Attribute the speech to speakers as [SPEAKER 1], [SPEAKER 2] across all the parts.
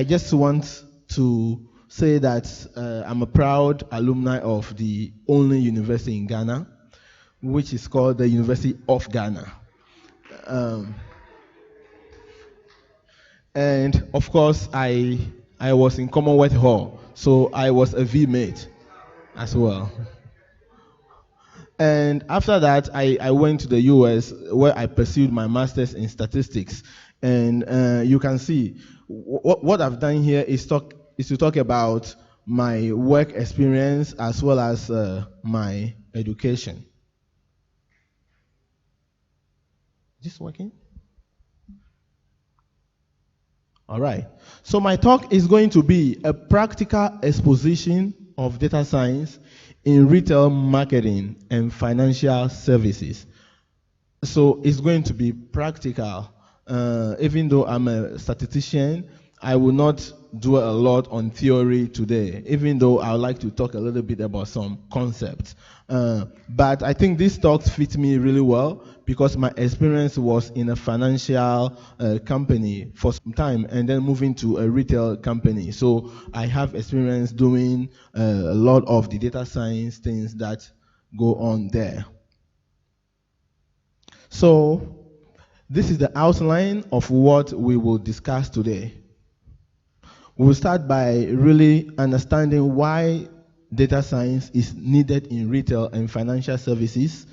[SPEAKER 1] just want to say that I'm a proud alumni of the only university in Ghana, which is called the University of Ghana. And of course, I was in Commonwealth Hall, so I was a V-mate as well. And after that, I went to the US where I pursued my master's in statistics. And you can see what I've done here is to talk about my work experience as well as my education. Is this working? All right. So my talk is going to be a practical exposition of data science in retail marketing and financial services. So it's going to be practical. Even though I'm a statistician, I will not do a lot on theory today, even though I would like to talk a little bit about some concepts. But I think this talk fits me really well because my experience was in a financial company for some time and then moving to a retail company. So I have experience doing a lot of the data science things that go on there. So this is the outline of what we will discuss today. We'll start by really understanding why data science is needed in retail and financial services.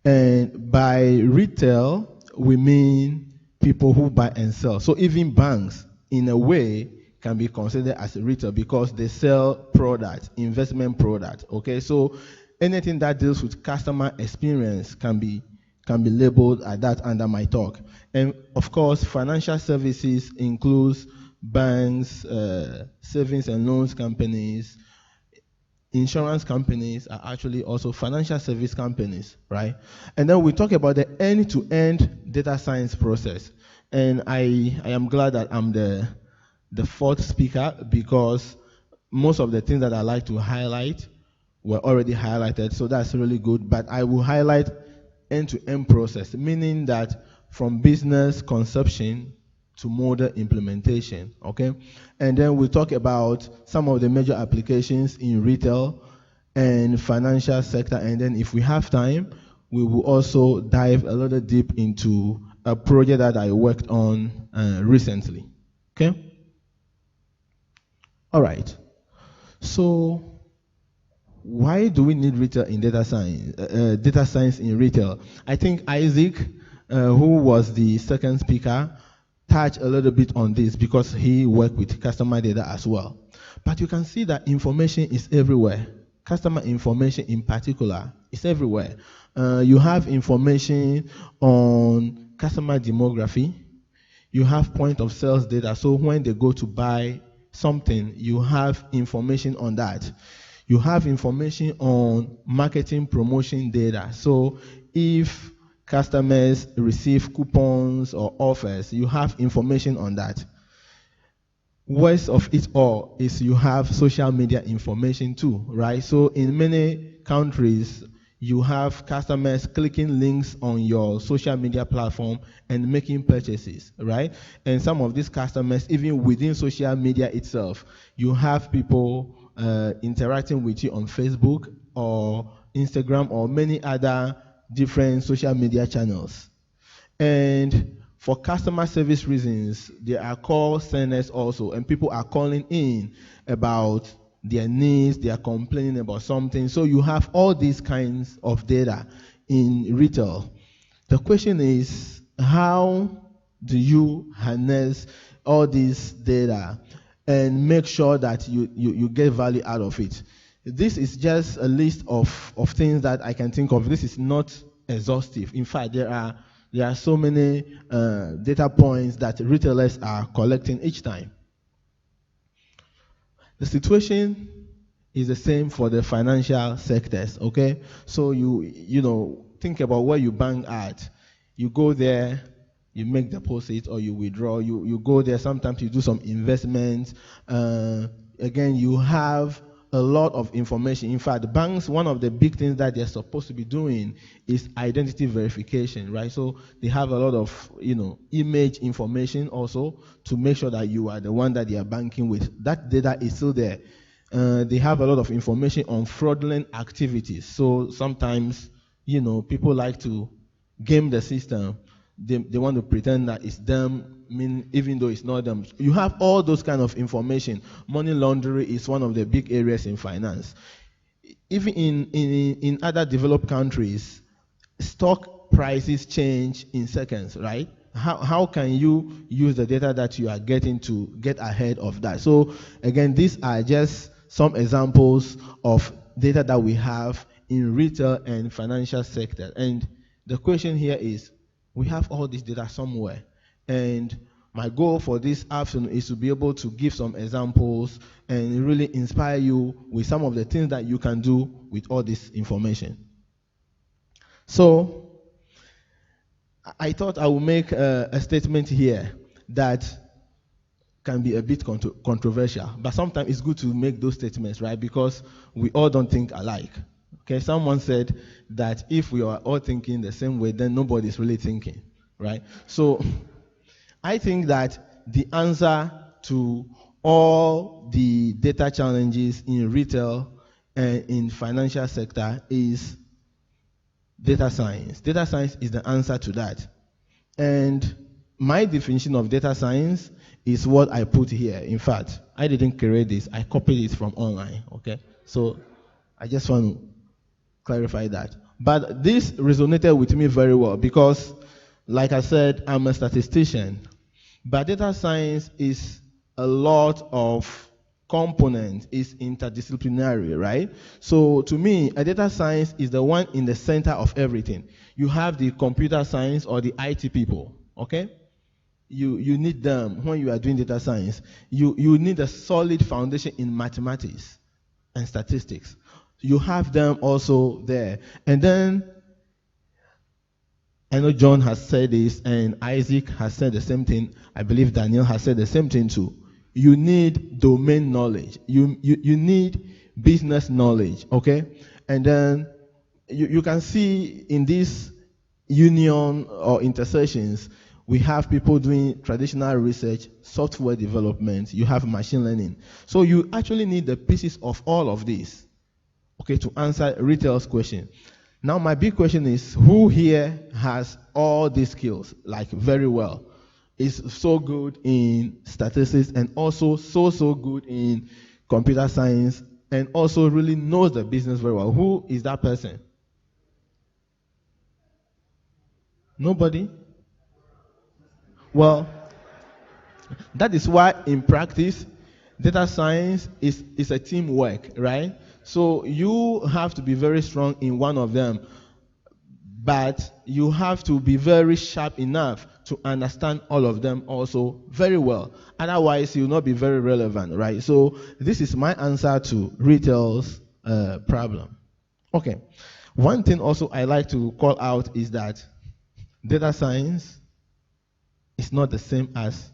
[SPEAKER 1] And by retail, we mean people who buy and sell. So even banks, in a way, can be considered as retail because they sell products, investment products. Okay, so anything that deals with customer experience can be labeled at that under my talk. And of course, financial services includes banks, savings and loans companies, insurance companies are actually also financial service companies, right? And then we talk about the end-to-end data science process. And I am glad that I'm the fourth speaker because most of the things that I like to highlight were already highlighted, so that's really good. But I will highlight end-to-end process, meaning that from business conception to model implementation, okay? And then we talk about some of the major applications in retail and financial sector, and then if we have time, we will also dive a little deep into a project that I worked on recently, okay? All right, so why do we need retail in data science in retail? I think Isaac, who was the second speaker, touched a little bit on this because he worked with customer data as well. But you can see that information is everywhere. Customer information in particular is everywhere. You have information on customer demography. You have point of sales data. So when they go to buy something, you have information on that. You have information on marketing promotion data. So if customers receive coupons or offers, you have information on that. Worst of it all is you have social media information too, right? So in many countries, you have customers clicking links on your social media platform and making purchases, right? And some of these customers, even within social media itself, you have people interacting with you on Facebook or Instagram or many other different social media channels. And for customer service reasons, there are call centers also, and people are calling in about their needs, they are complaining about something. So you have all these kinds of data in retail. The question is, how do you harness all this data and make sure that you get value out of it? This is just a list of things that I can think of. This is not exhaustive. In fact, there are so many data points that retailers are collecting each time. The situation is the same for the financial sectors, okay? So you know, think about where you bank at. You go there, you make deposits or you withdraw. You go there, sometimes you do some investments. Again, you have a lot of information. In fact, banks, one of the big things that they're supposed to be doing is identity verification, right? So they have a lot of, image information also to make sure that you are the one that they are banking with. That data is still there. They have a lot of information on fraudulent activities. So sometimes, people like to game the system. They want to pretend that it's them, even though it's not them. You have all those kind of information. Money laundering is one of the big areas in finance. Even in other developed countries, stock prices change in seconds, right? How can you use the data that you are getting to get ahead of that? So again, these are just some examples of data that we have in retail and financial sector. And the question here is, we have all this data somewhere. And my goal for this afternoon is to be able to give some examples and really inspire you with some of the things that you can do with all this information. So I thought I would make a statement here that can be a bit controversial, but sometimes it's good to make those statements, right? Because we all don't think alike. Okay, someone said that if we are all thinking the same way, then nobody's really thinking, right? So I think that the answer to all the data challenges in retail and in financial sector is data science. Data science is the answer to that. And my definition of data science is what I put here. In fact, I didn't create this. I copied it from online, okay? So I just want to clarify that. But this resonated with me very well because, like I said, I'm a statistician. But data science is a lot of components, is interdisciplinary, right? So to me, a data science is the one in the center of everything. You have the computer science or the IT people, okay? You need them when you are doing data science. You need a solid foundation in mathematics and statistics. You have them also there. And then, I know John has said this, and Isaac has said the same thing. I believe Daniel has said the same thing too. You need domain knowledge. You need business knowledge, okay? And then you can see in this union or intersections, we have people doing traditional research, software development, you have machine learning. So you actually need the pieces of all of this, okay, to answer retail's question. Now my big question is, who here has all these skills, like very well? Is so good in statistics and also so good in computer science and also really knows the business very well. Who is that person? Nobody? Well, that is why in practice, data science is a teamwork, right? So you have to be very strong in one of them, but you have to be very sharp enough to understand all of them also very well. Otherwise, you'll not be very relevant, right? So this is my answer to retail's problem. Okay. One thing also I like to call out is that data science is not the same as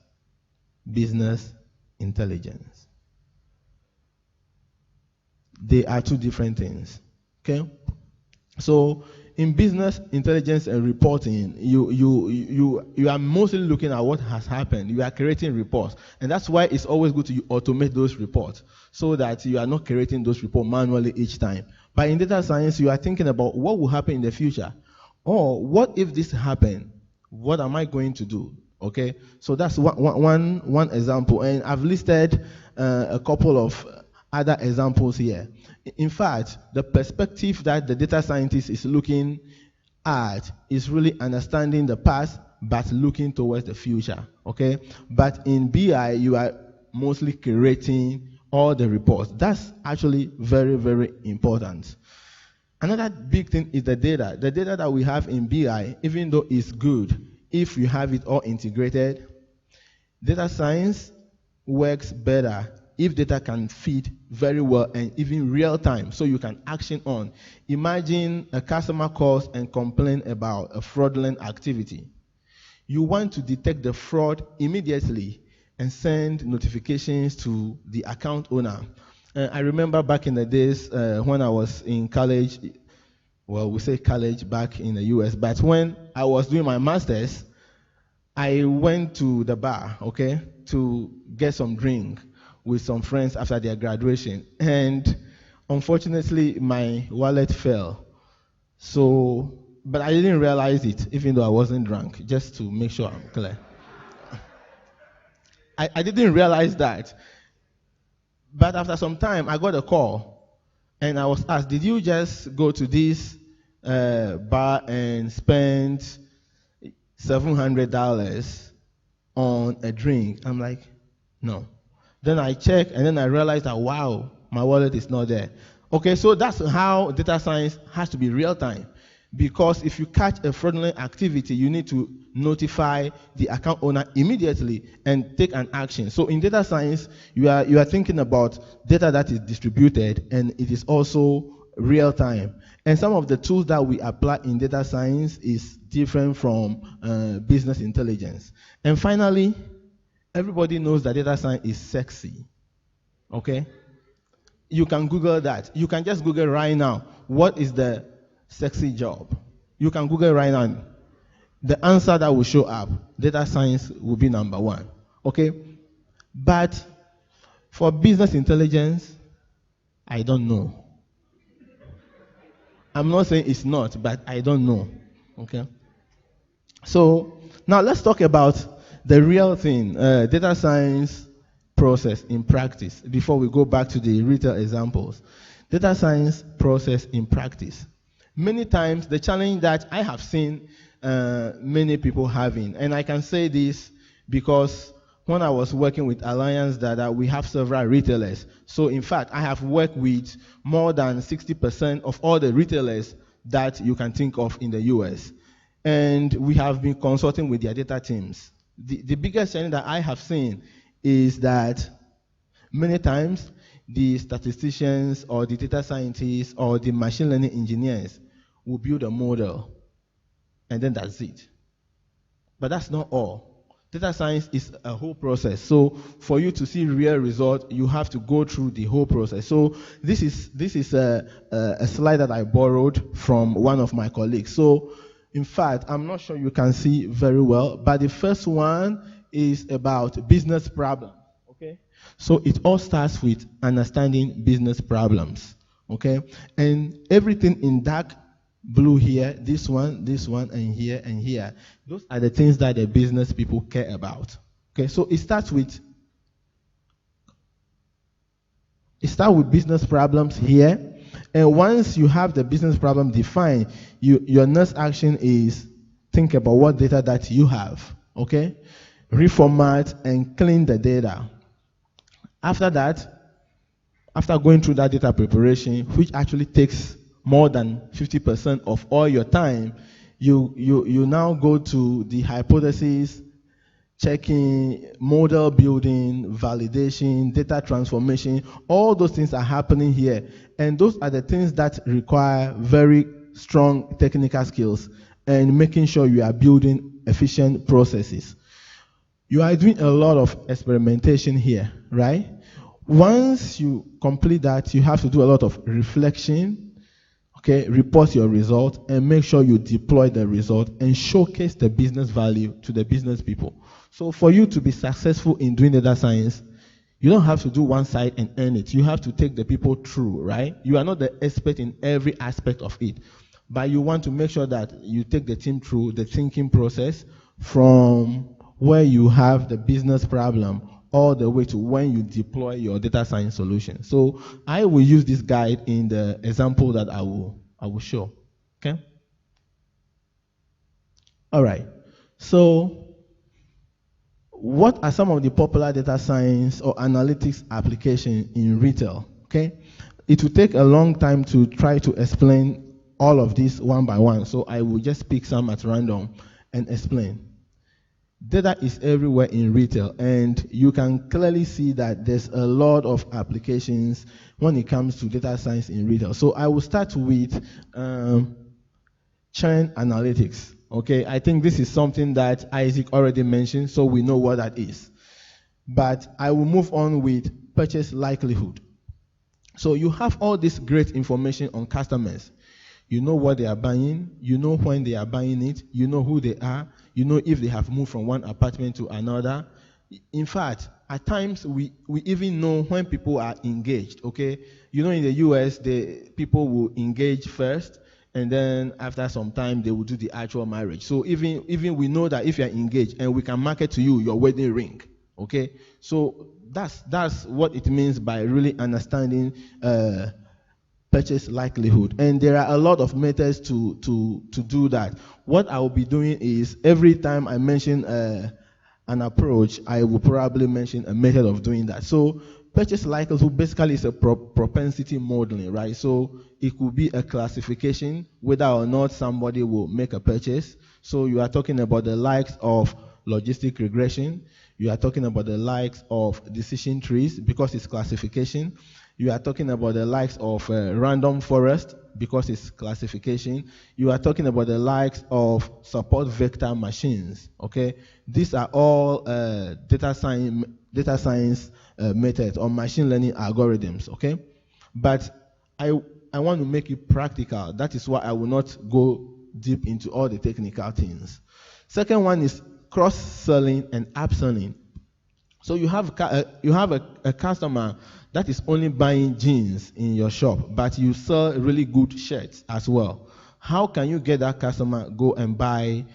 [SPEAKER 1] business intelligence. They are two different things. Okay? So in business intelligence and reporting, you are mostly looking at what has happened. You are creating reports. And that's why it's always good to automate those reports so that you are not creating those reports manually each time. But in data science, you are thinking about what will happen in the future. Or what if this happened? What am I going to do? Okay, so that's one example, and I've listed a couple of other examples here. In fact, the perspective that the data scientist is looking at is really understanding the past, but looking towards the future. Okay, but in BI, you are mostly creating all the reports. That's actually very, very important. Another big thing is the data. The data that we have in BI, even though it's good, if you have it all integrated, data science works better if data can feed very well and even real time, so you can action on. Imagine a customer calls and complain about a fraudulent activity. You want to detect the fraud immediately and send notifications to the account owner. I remember back in the days when I was in college. Well, we say college back in the US, but when I was doing my master's, I went to the bar, okay, to get some drink with some friends after their graduation. And unfortunately, my wallet fell. So, but I didn't realize it, even though I wasn't drunk, just to make sure I'm clear. I didn't realize that. But after some time, I got a call, and I was asked, "Did you just go to this bar and spend $700 on a drink?" I'm like, "No." Then I check, and then I realized that, wow, my wallet is not there. Okay, so that's how data science has to be real time. Because if you catch a fraudulent activity, you need to notify the account owner immediately and take an action. So in data science, you are thinking about data that is distributed, and it is also real time. And some of the tools that we apply in data science is different from business intelligence. And finally, everybody knows that data science is sexy. Okay? You can Google that. You can just Google right now, what is the sexy job? You can Google right now. The answer that will show up, data science will be number one. Okay? But for business intelligence, I don't know. I'm not saying it's not, but I don't know. Okay? So now let's talk about the real thing, data science process in practice, before we go back to the retail examples. Data science process in practice. Many times, the challenge that I have seen many people having, and I can say this because when I was working with Alliance Data, we have several retailers. So in fact, I have worked with more than 60% of all the retailers that you can think of in the US. And we have been consulting with their data teams. The biggest challenge that I have seen is that many times the statisticians or the data scientists or the machine learning engineers will build a model, and then that's it. But that's not all. Data science is a whole process. So for you to see real result, you have to go through the whole process. So this is a slide that I borrowed from one of my colleagues. So in fact, I'm not sure you can see very well, but the first one is about business problem. Okay? So it all starts with understanding business problems. Okay? And everything in dark blue here, this one, and here. Those are the things that the business people care about. Okay, so it starts with business problems here, and once you have the business problem defined, your next action is think about what data that you have. Okay, reformat and clean the data. After that, after going through that data preparation, which actually takes more than 50% of all your time, you now go to the hypothesis, checking, model building, validation, data transformation. All those things are happening here. And those are the things that require very strong technical skills and making sure you are building efficient processes. You are doing a lot of experimentation here, right? Once you complete that, you have to do a lot of reflection, okay, report your result, and make sure you deploy the result and showcase the business value to the business people. So for you to be successful in doing data science, you don't have to do one side and earn it. You have to take the people through, right? You are not the expert in every aspect of it, but you want to make sure that you take the team through the thinking process from where you have the business problem all the way to when you deploy your data science solution. So I will use this guide in the example that I will show. Okay? All right. So what are some of the popular data science or analytics applications in retail? Okay? It will take a long time to try to explain all of this one by one, so I will just pick some at random and explain. Data is everywhere in retail, and you can clearly see that there's a lot of applications when it comes to data science in retail. So I will start with churn analytics. Okay, I think this is something that Isaac already mentioned, so we know what that is. But I will move on with purchase likelihood. So you have all this great information on customers. You know what they are buying, you know when they are buying it, you know who they are, you know if they have moved from one apartment to another. In fact, at times we even know when people are engaged, okay? You know, in the US, the people will engage first, and then after some time they will do the actual marriage. So even we know that if you're engaged, and we can market to you your wedding ring, okay? So that's what it means by really understanding purchase likelihood. And there are a lot of methods to do that. What I will be doing is every time I mention an approach, I will probably mention a method of doing that. So purchase likelihood basically is a propensity modeling, right? So it could be a classification whether or not somebody will make a purchase. So you are talking about the likes of logistic regression. You are talking about the likes of decision trees because it's classification. You are talking about the likes of random forest because it's classification. You are talking about the likes of support vector machines. Okay, these are all data science methods or machine learning algorithms. Okay, but I want to make it practical. That is why I will not go deep into all the technical things. Second one is cross-selling and upselling. So you have a customer that is only buying jeans in your shop, but you sell really good shirts as well. How can you get that customer go and buy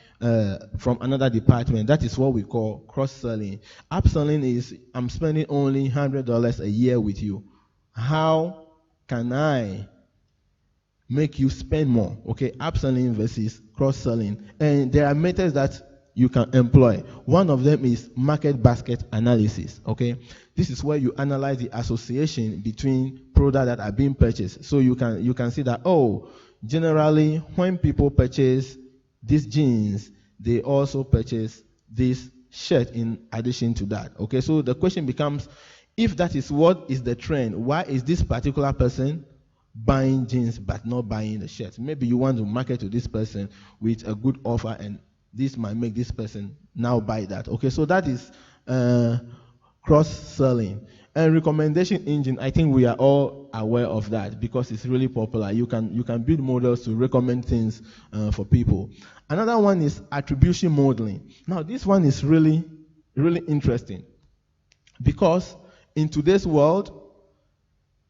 [SPEAKER 1] from another department? That is what we call cross-selling. Upselling is I'm spending only $100 a year with you. How can I make you spend more? Okay, upselling versus cross-selling. And there are methods that you can employ. One of them is market basket analysis. Okay, this is where you analyze the association between products that are being purchased. So you can see that, oh, generally when people purchase these jeans, they also purchase this shirt in addition to that. Okay, so the question becomes, if that is what is the trend, why is this particular person buying jeans but not buying the shirt? Maybe you want to market to this person with a good offer, and this might make this person now buy that. Okay, so that is cross-selling. And recommendation engine, I think we are all aware of that because it's really popular. You can build models to recommend things for people. Another one is attribution modeling. Now this one is really, really interesting because in today's world,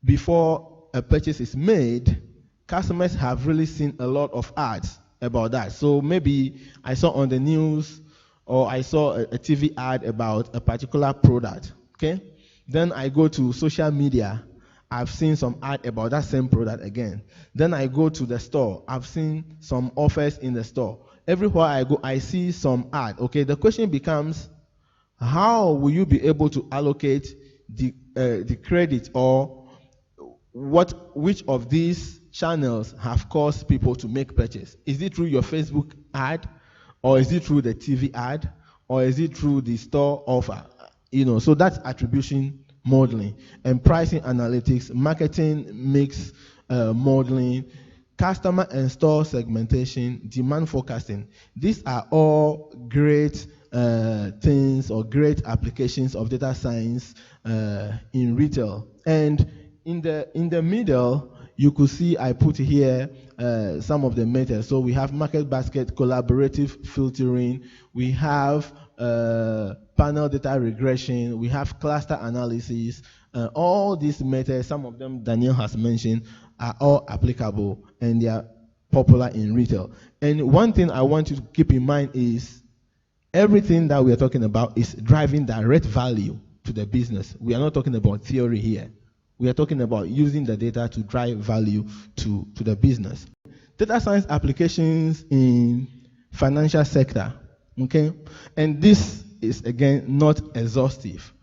[SPEAKER 1] before a purchase is made, customers have really seen a lot of ads about that. So maybe I saw on the news or I saw a TV ad about a particular product, okay? Then I go to social media, I've seen some ad about that same product again. Then I go to the store, I've seen some offers in the store. Everywhere I go, I see some ad, okay? The question becomes, how will you be able to allocate the credit, or which of these channels have caused people to make purchase? Is it through your Facebook ad, or is it through the TV ad, or is it through the store offer? So that's attribution modeling. And pricing analytics, marketing mix modeling, customer and store segmentation, demand forecasting. These are all great things or great applications of data science in retail. And in the middle, you could see I put here some of the methods. So we have market basket, collaborative filtering, we have panel data regression, we have cluster analysis. All these methods, some of them Daniel has mentioned, are all applicable and they are popular in retail. And one thing I want you to keep in mind is everything that we are talking about is driving direct value to the business. We are not talking about theory here. We are talking about using the data to drive value to the business. Data science applications in financial sector, okay? And this is, again, not exhaustive.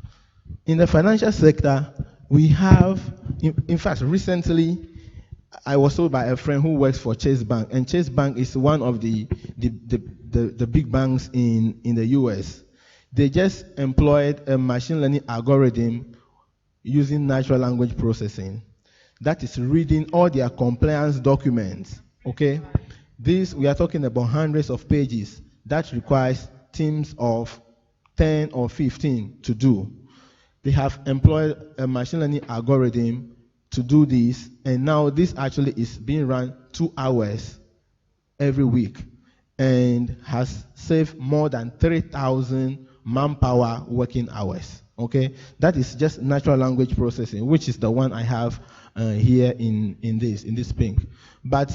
[SPEAKER 1] In the financial sector, we have, in fact, recently, I was told by a friend who works for Chase Bank, and Chase Bank is one of the big banks in the US. They just employed a machine learning algorithm using natural language processing that is reading all their compliance documents, okay? This, we are talking about hundreds of pages that requires teams of 10 or 15 to do. They have employed a machine learning algorithm to do this, and now this actually is being run 2 hours every week and has saved more than 3,000 manpower working hours. Okay, that is just natural language processing, which is the one I have here in this pink. But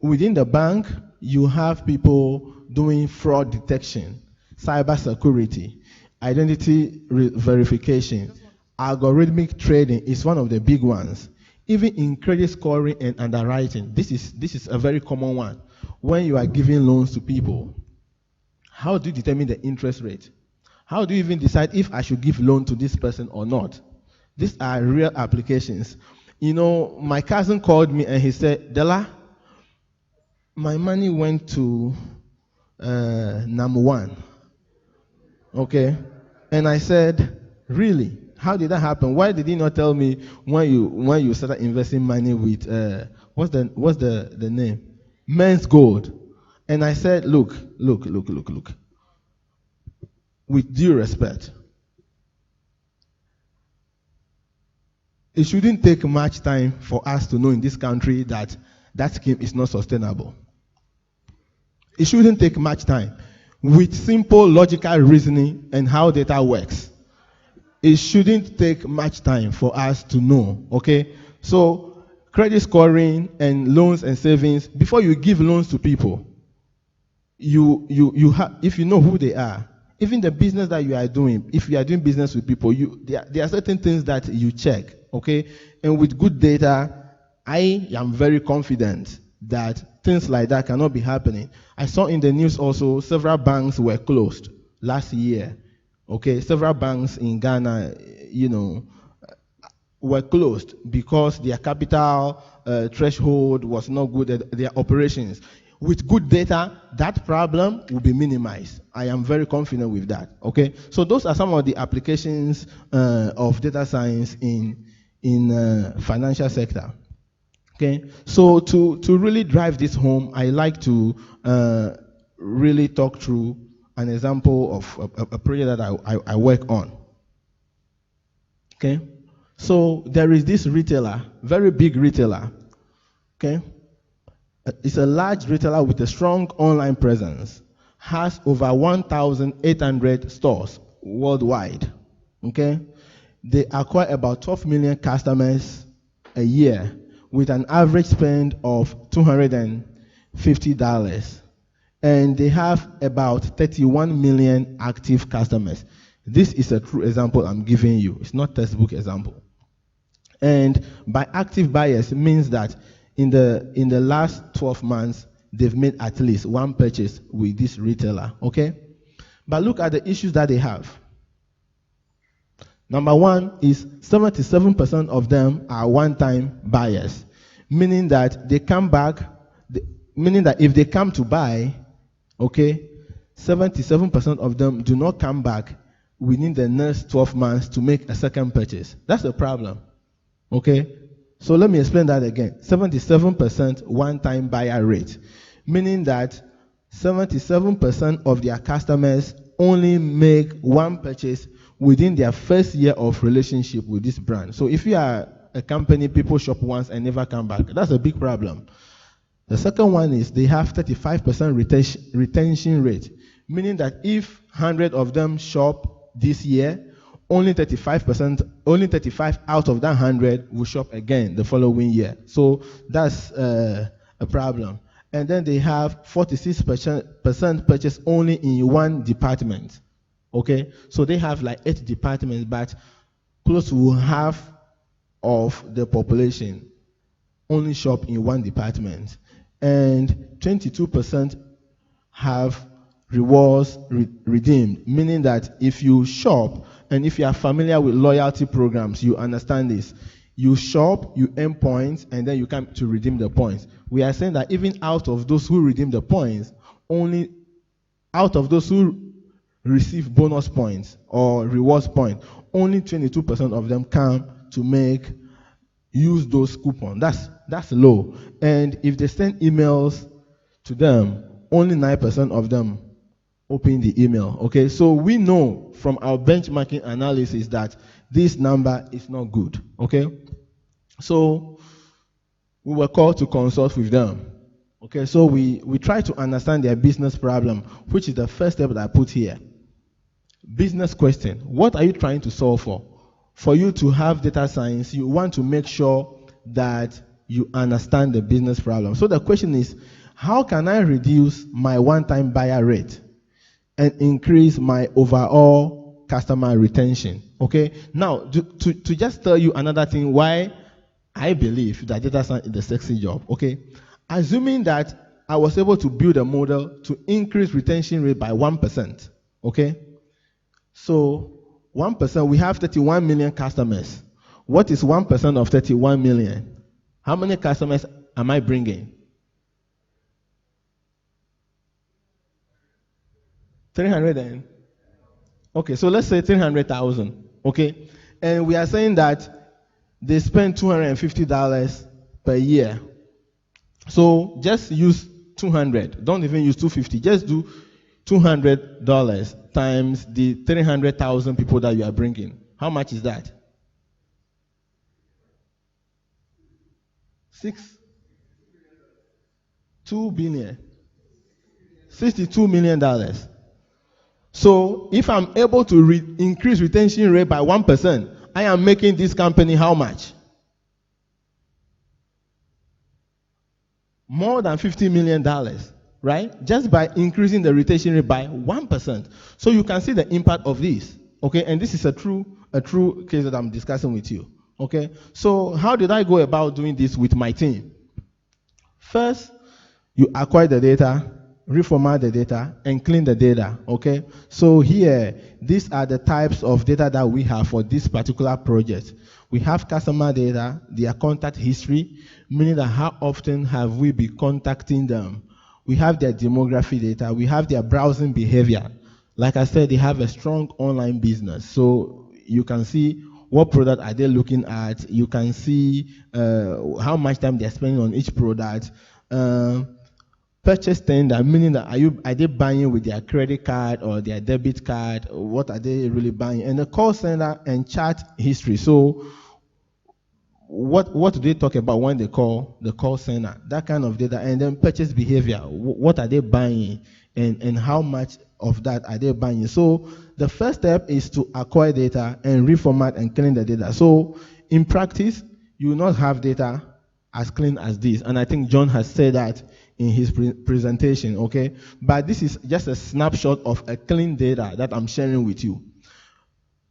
[SPEAKER 1] within the bank, you have people doing fraud detection, cyber security, identity verification, algorithmic trading is one of the big ones. Even in credit scoring and underwriting, this is a very common one. When you are giving loans to people, how do you determine the interest rate? How do you even decide if I should give loan to this person or not? These are real applications. You know, my cousin called me and he said, Dela, my money went to number one. Okay? And I said, really? How did that happen? Why did you not tell me when you started investing money with what's the name? Men's Gold. And I said, look. With due respect, it shouldn't take much time for us to know in this country that that scheme is not sustainable. It shouldn't take much time. With simple logical reasoning and how data works, it shouldn't take much time for us to know, okay? So, credit scoring and loans and savings, before you give loans to people, you have, if you know who they are, even the business that you are doing, if you are doing business with people, there are certain things that you check, okay? And with good data, I am very confident that things like that cannot be happening. I saw in the news also several banks were closed last year, okay? Several banks in Ghana, were closed because their capital threshold was not good at their operations. With good data, that problem will be minimized. I am very confident with that. Okay, so those are some of the applications of data science in financial sector. Okay, so to really drive this home, I like to really talk through an example of a project that I work on. Okay, so there is this retailer, very big retailer. Okay. It's a large retailer with a strong online presence, has over 1,800 stores worldwide. Okay? They acquire about 12 million customers a year with an average spend of $250. And they have about 31 million active customers. This is a true example I'm giving you. It's not textbook example. And by active buyers, it means that in the last 12 months, they've made at least one purchase with this retailer, okay? But look at the issues that they have. Number one is 77% of them are one-time buyers, meaning that they come back, meaning that if they come to buy, okay, 77% of them do not come back within the next 12 months to make a second purchase. That's a problem, okay? So let me explain that again. 77% one-time buyer rate, meaning that 77% of their customers only make one purchase within their first year of relationship with this brand. So if you are a company, people shop once and never come back, that's a big problem. The second one is they have 35% retention rate, meaning that if 100 of them shop this year, only 35 out of that 100 will shop again the following year. So that's a problem. And then they have 46% purchase only in one department. Okay? So they have like 8 departments, but close to half of the population only shop in one department. And 22% have rewards redeemed, meaning that if you shop, and if you are familiar with loyalty programs, you understand this. You shop, you earn points, and then you come to redeem the points. We are saying that even out of those who redeem the points, only out of those who receive bonus points or rewards points, only 22% of them come to use those coupons. That's low. And if they send emails to them, only 9% of them open the email. Okay, so we know from our benchmarking analysis that this number is not good. Okay, So we were called to consult with them. Okay, so we try to understand their business problem, which is the first step that I put here. Business question. What are you trying to solve for? For you to have data science, you want to make sure that you understand the business problem. So the question is, how can I reduce my one-time buyer rate and increase my overall customer retention? Okay, now to just tell you another thing why I believe that data science is the sexy job. Okay, assuming that I was able to build a model to increase retention rate by 1%. Okay, so 1%, we have 31 million customers. What is 1% of 31 million? How many customers am I bringing? 300 and? Okay, so let's say 300,000. Okay, and we are saying that they spend $250 per year. So just use 200. Don't even use 250. Just do $200 times the 300,000 people that you are bringing. How much is that? 2 billion. $62 million. So if I'm able to increase retention rate by 1%, I am making this company how much? More than $50 million, right? Just by increasing the retention rate by 1%. So you can see the impact of this, okay? And this is a true case that I'm discussing with you, okay? So how did I go about doing this with my team? First, you acquire the data, reformat the data, and clean the data, okay? So here, these are the types of data that we have for this particular project. We have customer data, their contact history, meaning that how often have we been contacting them. We have their demography data, we have their browsing behavior. Like I said, they have a strong online business. So you can see what product are they looking at, you can see how much time they're spending on each product. Purchase tender, meaning that are they buying with their credit card or their debit card? What are they really buying? And the call center and chat history. So what do they talk about when they call the call center? That kind of data. And then purchase behavior. What are they buying and how much of that are they buying? So the first step is to acquire data and reformat and clean the data. So in practice, you will not have data as clean as this. And I think John has said that in his presentation, okay? But this is just a snapshot of a clean data that I'm sharing with you.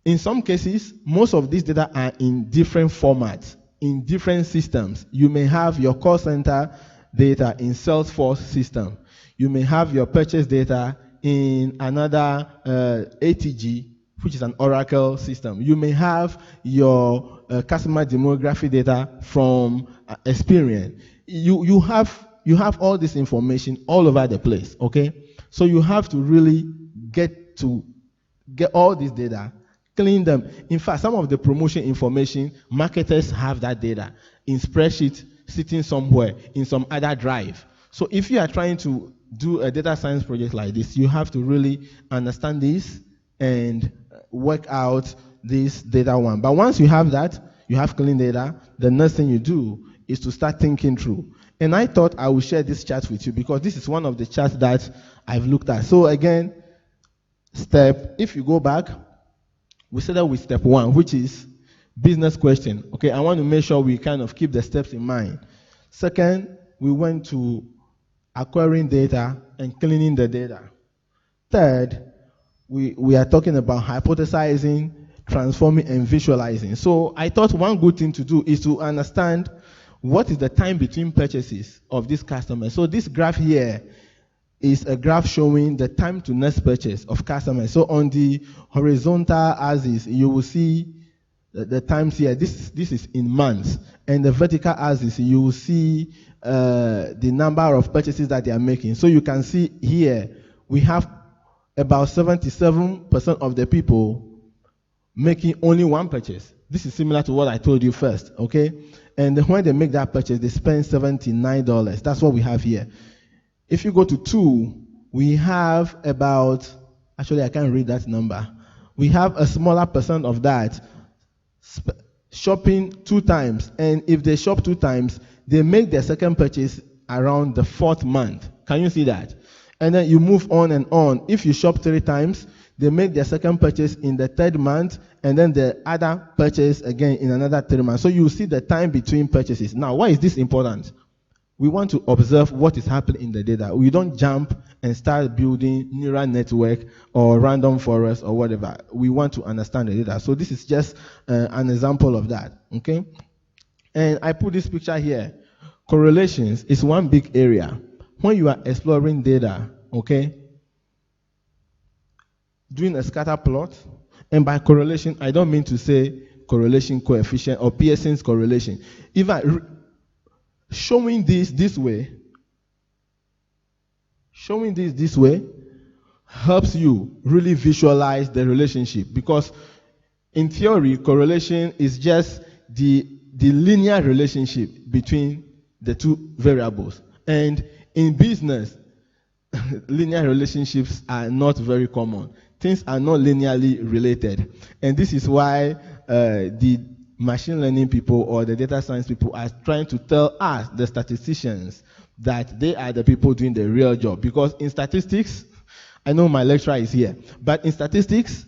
[SPEAKER 1] In some cases, most of these data are in different formats, in different systems. You may have your call center data in Salesforce system. You may have your purchase data in another ATG, which is an Oracle system. You may have your customer demography data from Experian. You have all this information all over the place, okay? So you have to really get all this data, clean them. In fact, some of the promotion information, marketers have that data in spreadsheet sitting somewhere in some other drive. So if you are trying to do a data science project like this, you have to really understand this and work out this data one. But once you have that, you have clean data, the next thing you do is to start thinking through. And I thought I would share this chart with you because this is one of the charts that I've looked at. So again, if you go back, we started with step 1, which is business question. Okay, I want to make sure we kind of keep the steps in mind. Second, we went to acquiring data and cleaning the data. Third, we are talking about hypothesizing, transforming, and visualizing. So I thought one good thing to do is to understand what is the time between purchases of this customer. So this graph here is a graph showing the time to next purchase of customers. So on the horizontal axis, you will see the times here. This is in months. And the vertical axis, you will see the number of purchases that they are making. So you can see here, we have about 77% of the people making only one purchase. This is similar to what I told you first, okay? And when they make that purchase, they spend $79. That's what we have here. If you go to 2, we have about, actually I can't read that number. We have a smaller percent of that shopping 2 times, and if they shop 2 times, they make their second purchase around the 4th month. Can you see that? And then you move on and on. If you shop 3 times, they make their second purchase in the 3rd month, and then the other purchase again in another 3 months. So you see the time between purchases. Now, why is this important? We want to observe what is happening in the data. We don't jump and start building neural network or random forest or whatever. We want to understand the data. So this is just an example of that, okay? And I put this picture here. Correlations is one big area. When you are exploring data, okay, doing a scatter plot, and by correlation, I don't mean to say correlation coefficient or Pearson's correlation. Even showing this way helps you really visualize the relationship, because in theory, correlation is just the linear relationship between the 2 variables. And in business, linear relationships are not very common. Things are not linearly related. And this is why the machine learning people or the data science people are trying to tell us, the statisticians, that they are the people doing the real job. Because in statistics, I know my lecturer is here, but in statistics,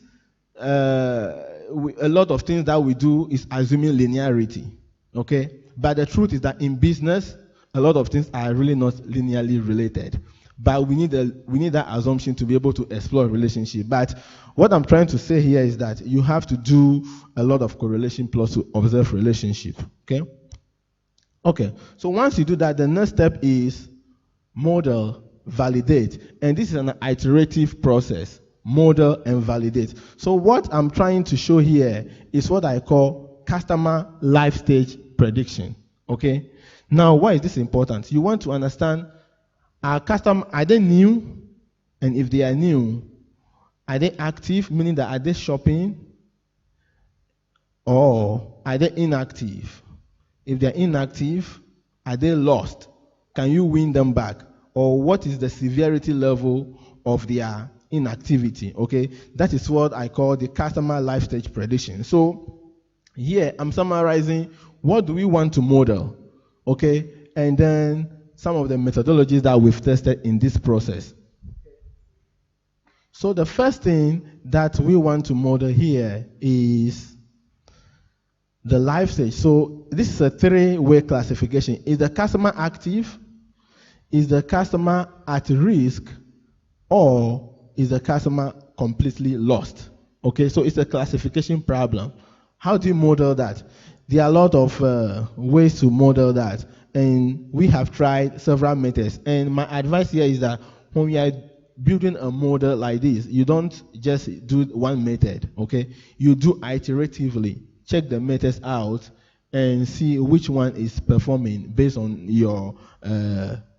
[SPEAKER 1] a lot of things that we do is assuming linearity, okay? But the truth is that in business, a lot of things are really not linearly related. But we need that assumption to be able to explore a relationship. But what I'm trying to say here is that you have to do a lot of correlation plots to observe relationship, okay? Okay, so once you do that, the next step is model, validate. And this is an iterative process, model and validate. So what I'm trying to show here is what I call customer life stage prediction, okay? Now, why is this important? You want to understand, our customer, are they new? And if they are new, are they active, meaning that are they shopping? Or are they inactive? If they're inactive, are they lost? Can you win them back? Or what is the severity level of their inactivity? Okay, that is what I call the customer life stage prediction. So here I'm summarizing what do we want to model, okay, and then some of the methodologies that we've tested in this process. So the first thing that we want to model here is the life stage. So this is a 3-way classification. Is the customer active? Is the customer at risk? Or is the customer completely lost? Okay, so it's a classification problem. How do you model that? There are a lot of ways to model that, and we have tried several methods. And my advice here is that when we are building a model like this, you don't just do one method, okay? You do iteratively. Check the methods out and see which one is performing based on your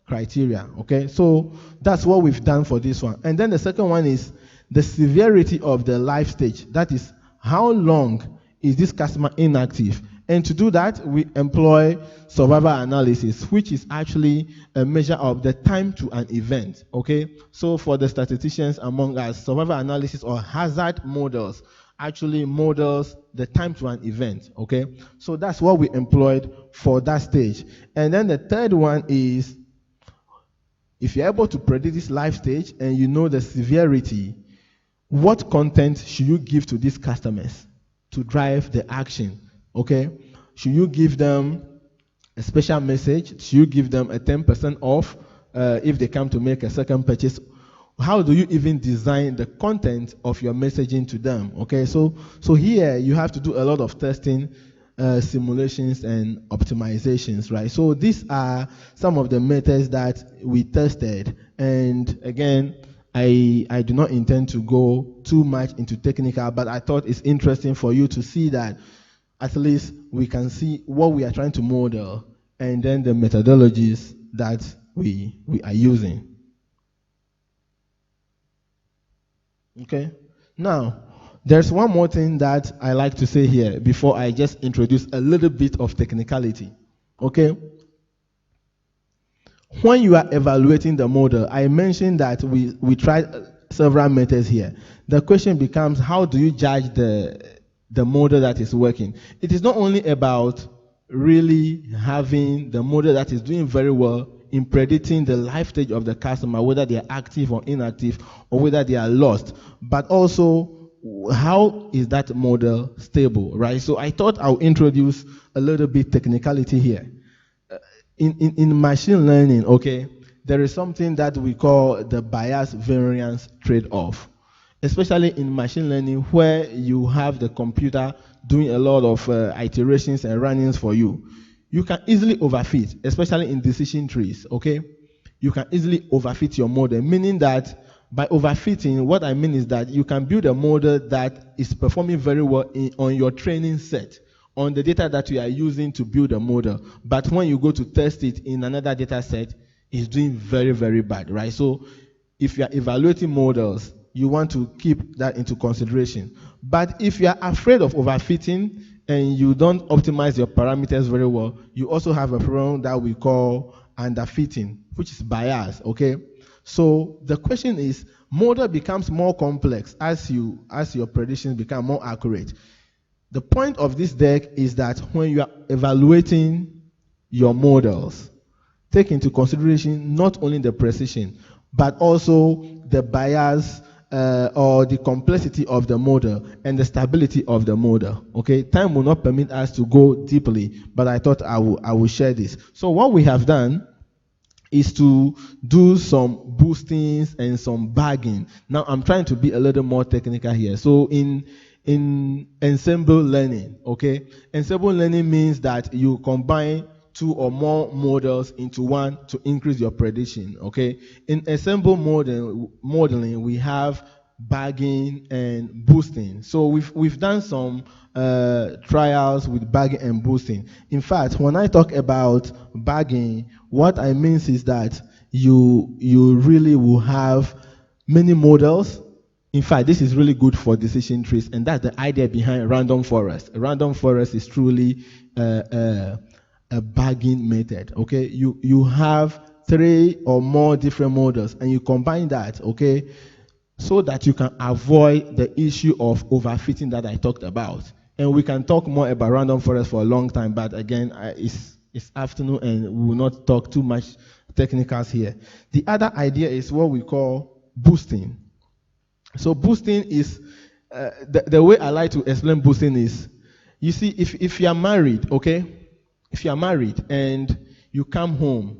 [SPEAKER 1] criteria, okay? So that's what we've done for this one. And then the second one is the severity of the life stage. That is, how long is this customer inactive? And to do that, we employ survivor analysis, which is actually a measure of the time to an event, okay? So for the statisticians among us, survivor analysis or hazard models actually models the time to an event, okay? So that's what we employed for that stage. And then the third one is, if you're able to predict this life stage and you know the severity, what content should you give to these customers to drive the action? Okay, should you give them a special message? Should you give them a 10% off if they come to make a second purchase? How do you even design the content of your messaging to them? Okay, so here you have to do a lot of testing, simulations and optimizations, right? So these are some of the methods that we tested. And again, I do not intend to go too much into technical, but I thought it's interesting for you to see that at least we can see what we are trying to model and then the methodologies that we are using. Okay? Now, there's one more thing that I like to say here before I just introduce a little bit of technicality. Okay? When you are evaluating the model, I mentioned that we tried several methods here. The question becomes, how do you judge the the model that is working. It is not only about really having the model that is doing very well in predicting the life stage of the customer, whether they are active or inactive, or whether they are lost, but also how is that model stable, right? So I thought I'll introduce a little bit technicality here. In machine learning, okay, there is something that we call the Biasvariance trade-off, especially in machine learning where you have the computer doing a lot of iterations and runnings for you. You can easily overfit, especially in decision trees, okay? You can easily overfit your model, meaning that by overfitting, what I mean is that you can build a model that is performing very well on your training set, on the data that you are using to build a model. But when you go to test it in another data set, it's doing very, very bad, right? So if you are evaluating models, you want to keep that into consideration. But if you are afraid of overfitting and you don't optimize your parameters very well, you also have a problem that we call underfitting, which is bias, okay? So the question is, model becomes more complex as your predictions become more accurate. The point of this deck is that when you are evaluating your models, take into consideration not only the precision, but also the bias or the complexity of the model and the stability of the model. Okay, time will not permit us to go deeply, but I thought I will share this. So what we have done is to do some boostings and some bagging. Now I'm trying to be a little more technical here. So in ensemble learning, okay, ensemble learning means that you combine two or more models into one to increase your prediction, okay? In ensemble modeling, we have bagging and boosting. So we've done some trials with bagging and boosting. In fact, when I talk about bagging, what I mean is that you really will have many models. In fact, this is really good for decision trees, and that's the idea behind random forest. A random forest is truly a bagging method, okay? You have 3 or more different models, and you combine that, okay, so that you can avoid the issue of overfitting that I talked about. And we can talk more about random forest for a long time, but again, it's afternoon, and we will not talk too much technicals here. The other idea is what we call boosting. So boosting is, the way I like to explain boosting is, you see, if you are married, okay, if you are married and you come home,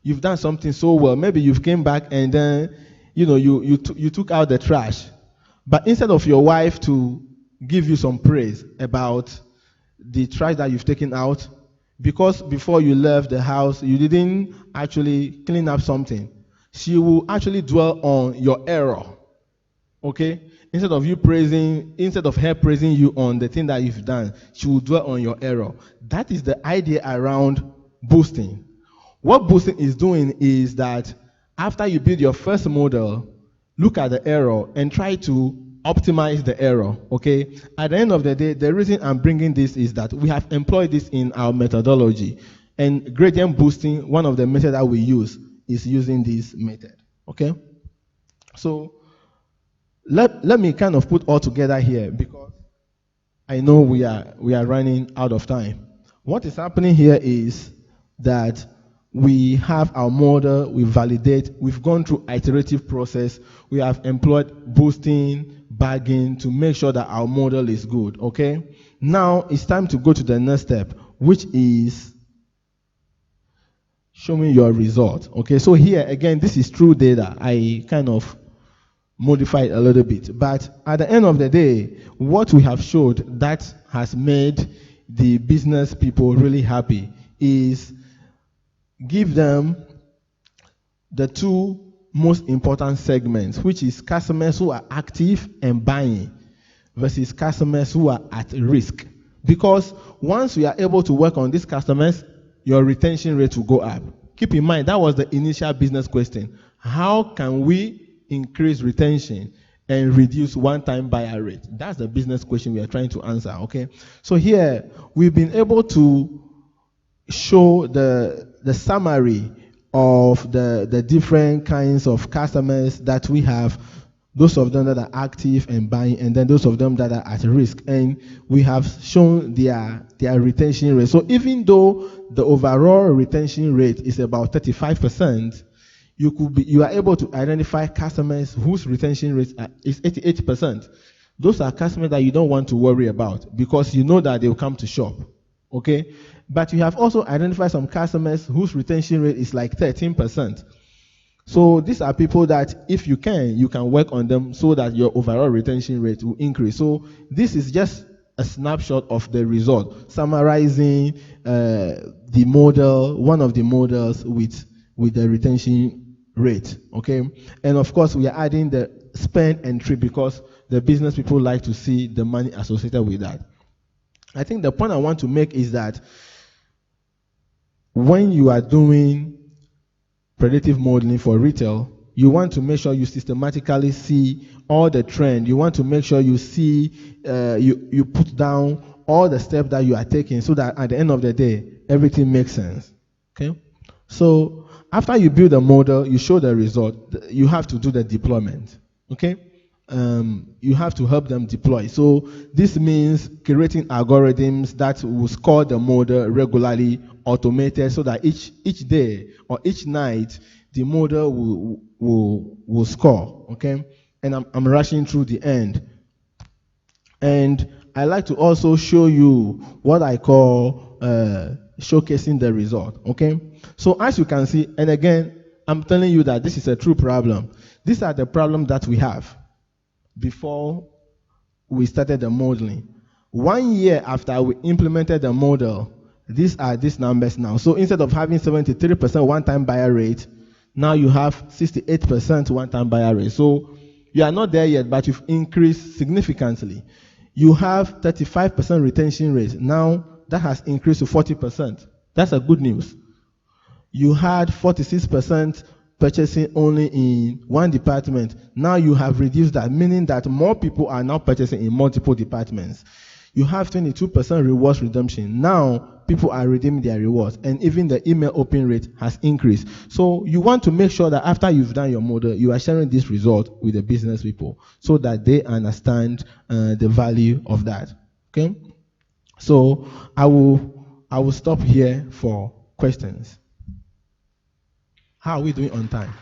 [SPEAKER 1] you've done something so well, maybe you've came back and then, you took out the trash, but instead of your wife to give you some praise about the trash that you've taken out, because before you left the house, you didn't actually clean up something, she will actually dwell on your error. Okay? Instead of her praising you on the thing that you've done, she will dwell on your error. That is the idea around boosting. What boosting is doing is that after you build your first model, look at the error and try to optimize the error. Okay? At the end of the day, the reason I'm bringing this is that we have employed this in our methodology. And gradient boosting, one of the methods that we use, is using this method. Okay? So let me kind of put all together here, because I know we are running out of time. What is happening here is that we have our model, we validate, we've gone through iterative process, we have employed boosting, bagging to make sure that our model is good, okay? Now it's time to go to the next step, which is showing your result, okay? So here, again, this is true data. I kind of modified a little bit, but at the end of the day, what we have showed that has made the business people really happy is give them the 2 most important segments, which is customers who are active and buying versus customers who are at risk. Because once we are able to work on these customers, your retention rate will go up. Keep in mind, that was the initial business question. How can we increase retention and reduce one-time buyer rate? That's the business question we are trying to answer, okay? So here, we've been able to show the summary of the different kinds of customers that we have those of them that are active and buying, and then those of them that are at risk. And we have shown their retention rate. So even though the overall retention rate is about 35%, you are able to identify customers whose retention rate is 88%. Those are customers that you don't want to worry about because you know that they will come to shop. Okay? But you have also identified some customers whose retention rate is like 13%. So these are people that if you can work on them so that your overall retention rate will increase. So this is just a snapshot of the result, summarizing the model, one of the models with the retention rate. Okay, and of course we are adding the spend entry because the business people like to see the money associated with that. I think the point I want to make is that when you are doing predictive modeling for retail, you want to make sure you systematically see all the trend. You want to make sure you see, you put down all the steps that you are taking so that at the end of the day, everything makes sense. Okay? So after you build a model, you show the result, you have to do the deployment. Okay? You have to help them deploy. So this means creating algorithms that will score the model regularly, automated, so that each day or each night the model will score. Okay, and I'm rushing through the end, and I like to also show you what I call showcasing the result. Okay, so as you can see, and again, I'm telling you that this is a true problem. These are the problems that we have before we started the modeling. 1 year after we implemented the model, these are these numbers now. So instead of having 73% one-time buyer rate, now you have 68% one-time buyer rate. So you are not there yet, but you've increased significantly. You have 35% retention rate. Now that has increased to 40%. That's a good news. You had 46% purchasing only in one department. Now you have reduced that, meaning that more people are now purchasing in multiple departments. You have 22% rewards redemption. Now people are redeeming their rewards, and even the email open rate has increased. So you want to make sure that after you've done your model, you are sharing this result with the business people so that they understand the value of that. Okay? So I will stop here for questions. How are we doing on time?